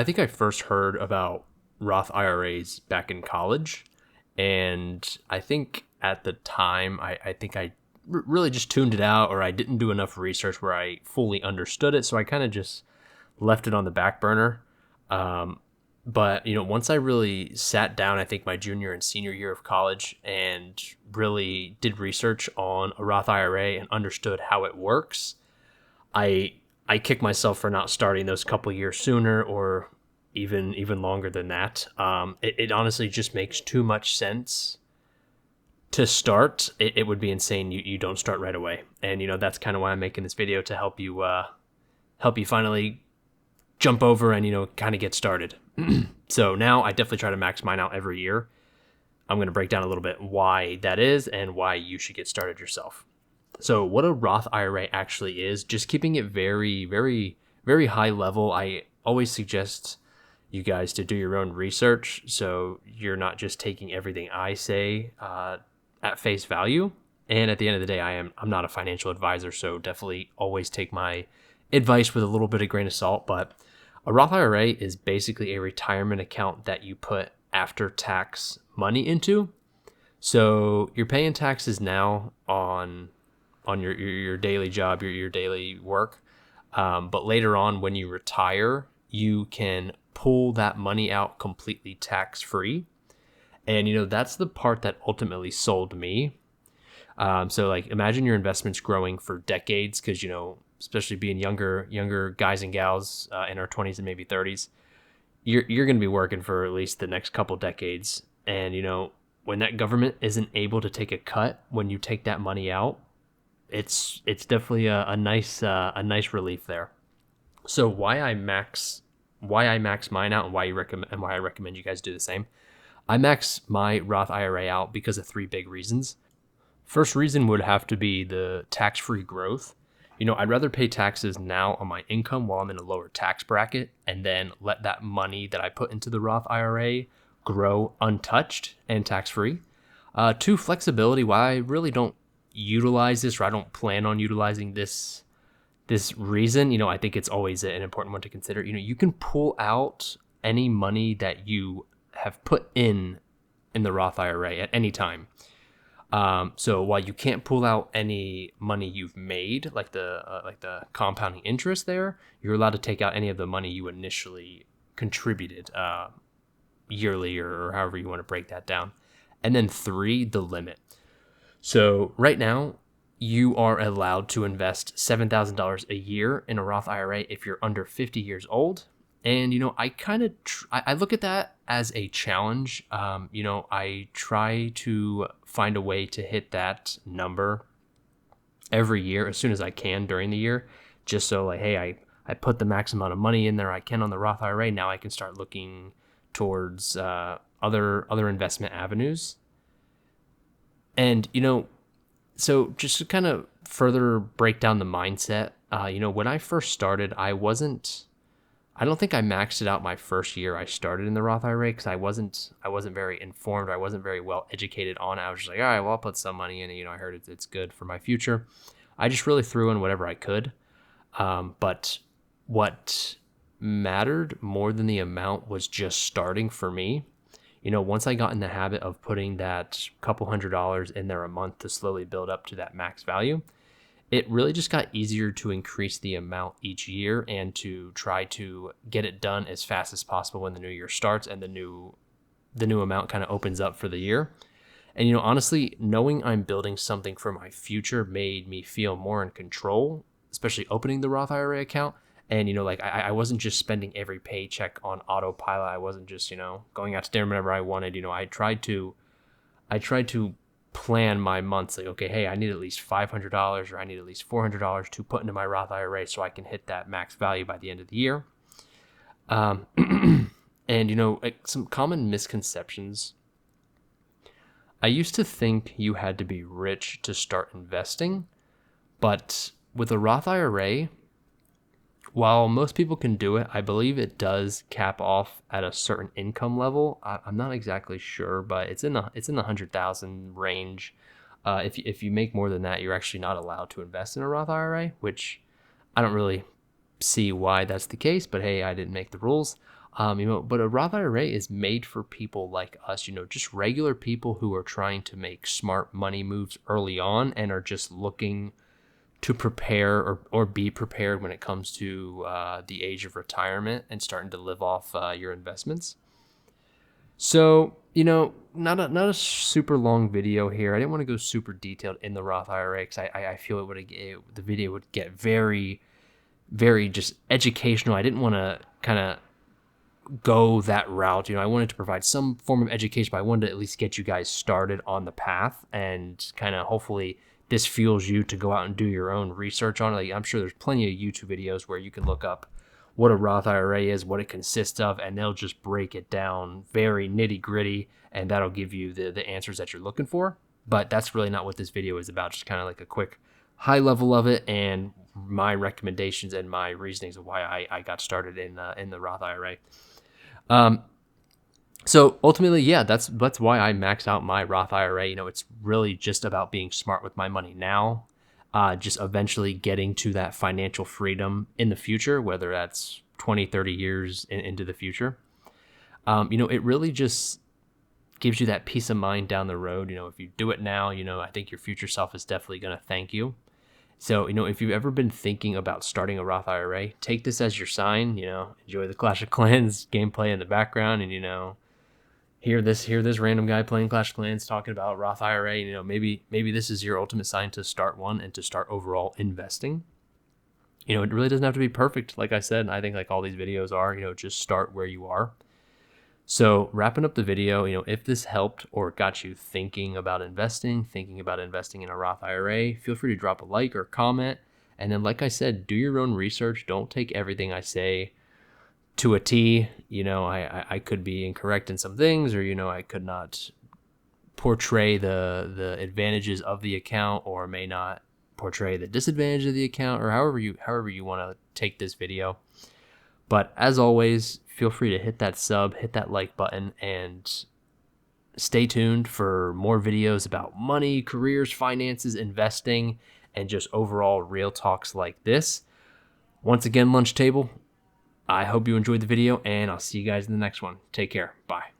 I think I first heard about Roth IRAs back in college. And I think at the time, I think really just tuned it out, or I didn't do enough research where I fully understood it. So I kind of just left it on the back burner. But, once I really sat down, I think my junior and senior year of college, and really did research on a Roth IRA and understood how it works, I kick myself for not starting those couple years sooner, or even longer than that. It honestly just makes too much sense to start. It would be insane you don't start right away. And that's kind of why I'm making this video, to help you finally jump over and kind of get started. So now I definitely try to max mine out every year. I'm going to break down a little bit why that is and why you should get started yourself. So what a Roth IRA actually is, just keeping it very, very, very high level. I always suggest you guys to do your own research, so you're not just taking everything I say at face value. And at the end of the day, I'm not a financial advisor, so definitely always take my advice with a little bit of grain of salt. But a Roth IRA is basically a retirement account that you put after-tax money into. So you're paying taxes now on your daily job, your daily work. But later on, when you retire, you can pull that money out completely tax-free. And, that's the part that ultimately sold me. So like, imagine your investments growing for decades, because, especially being younger guys and gals in our 20s and maybe 30s, you're going to be working for at least the next couple decades. And, when that government isn't able to take a cut when you take that money out, it's definitely a nice relief there. So why I max mine out, and why I recommend you guys do the same. I max my Roth IRA out because of three big reasons. First reason would have to be the tax-free growth. I'd rather pay taxes now on my income while I'm in a lower tax bracket, and then let that money that I put into the Roth IRA grow untouched and tax-free. Two, flexibility. Why I really don't utilize this, or I don't plan on utilizing this reason, I think it's always an important one to consider. You can pull out any money that you have put in the Roth IRA at any time. So while you can't pull out any money you've made, like the compounding interest there, you're allowed to take out any of the money you initially contributed yearly, or however you want to break that down. And then three, the limit. So right now, you are allowed to invest $7,000 a year in a Roth IRA if you're under 50 years old. And, I kind of, I look at that as a challenge. I try to find a way to hit that number every year as soon as I can during the year, just so like, hey, I put the max amount of money in there I can on the Roth IRA. Now I can start looking towards other investment avenues. And, so just to kind of further break down the mindset, when I first started, I don't think I maxed it out my first year I started in the Roth IRA, because I wasn't very informed. I wasn't very well educated on it. I was just like, all right, well, I'll put some money in it. I heard it's good for my future. I just really threw in whatever I could. But what mattered more than the amount was just starting for me. Once I got in the habit of putting that couple $100s in there a month to slowly build up to that max value, it really just got easier to increase the amount each year, and to try to get it done as fast as possible when the new year starts and the new amount kind of opens up for the year. And, honestly, knowing I'm building something for my future made me feel more in control, especially opening the Roth IRA account. And, I wasn't just spending every paycheck on autopilot. I wasn't just, going out to dinner whenever I wanted. I tried to plan my months, like, okay, hey, I need at least $500, or I need at least $400 to put into my Roth IRA so I can hit that max value by the end of the year. And, some common misconceptions. I used to think you had to be rich to start investing, but with a Roth IRA, while most people can do it, I believe it does cap off at a certain income level. I'm not exactly sure, but it's in the 100,000 range. If you make more than that, you're actually not allowed to invest in a Roth IRA, which I don't really see why that's the case, but hey, I didn't make the rules. But a Roth IRA is made for people like us, just regular people who are trying to make smart money moves early on and are just looking to prepare or be prepared when it comes to the age of retirement and starting to live off your investments. So, not a super long video here. I didn't want to go super detailed in the Roth IRA because I feel the video would get very, very just educational. I didn't want to kind of go that route. I wanted to provide some form of education, but I wanted to at least get you guys started on the path and kind of hopefully this fuels you to go out and do your own research on it. Like, I'm sure there's plenty of YouTube videos where you can look up what a Roth IRA is, what it consists of, and they'll just break it down very nitty gritty, and that'll give you the answers that you're looking for. But that's really not what this video is about. Just kind of like a quick high level of it and my recommendations and my reasonings of why I got started in the Roth IRA. So ultimately, yeah, that's why I max out my Roth IRA. It's really just about being smart with my money now, just eventually getting to that financial freedom in the future, whether that's 20, 30 years into the future. It really just gives you that peace of mind down the road. If you do it now, I think your future self is definitely going to thank you. So, if you've ever been thinking about starting a Roth IRA, take this as your sign, enjoy the Clash of Clans gameplay in the background and, hear this random guy playing Clash of Clans talking about Roth IRA. Maybe this is your ultimate sign to start one and to start overall investing. It really doesn't have to be perfect. Like I said, I think like all these videos are, just start where you are. So wrapping up the video, if this helped or got you thinking about investing in a Roth IRA, feel free to drop a like or comment. And then, like I said, do your own research. Don't take everything I say to a T. I could be incorrect in some things, or, I could not portray the advantages of the account, or may not portray the disadvantage of the account, or however you want to take this video. But as always, feel free to hit that sub, hit that like button, and stay tuned for more videos about money, careers, finances, investing, and just overall real talks like this. Once again, Lunch Table, I hope you enjoyed the video, and I'll see you guys in the next one. Take care. Bye.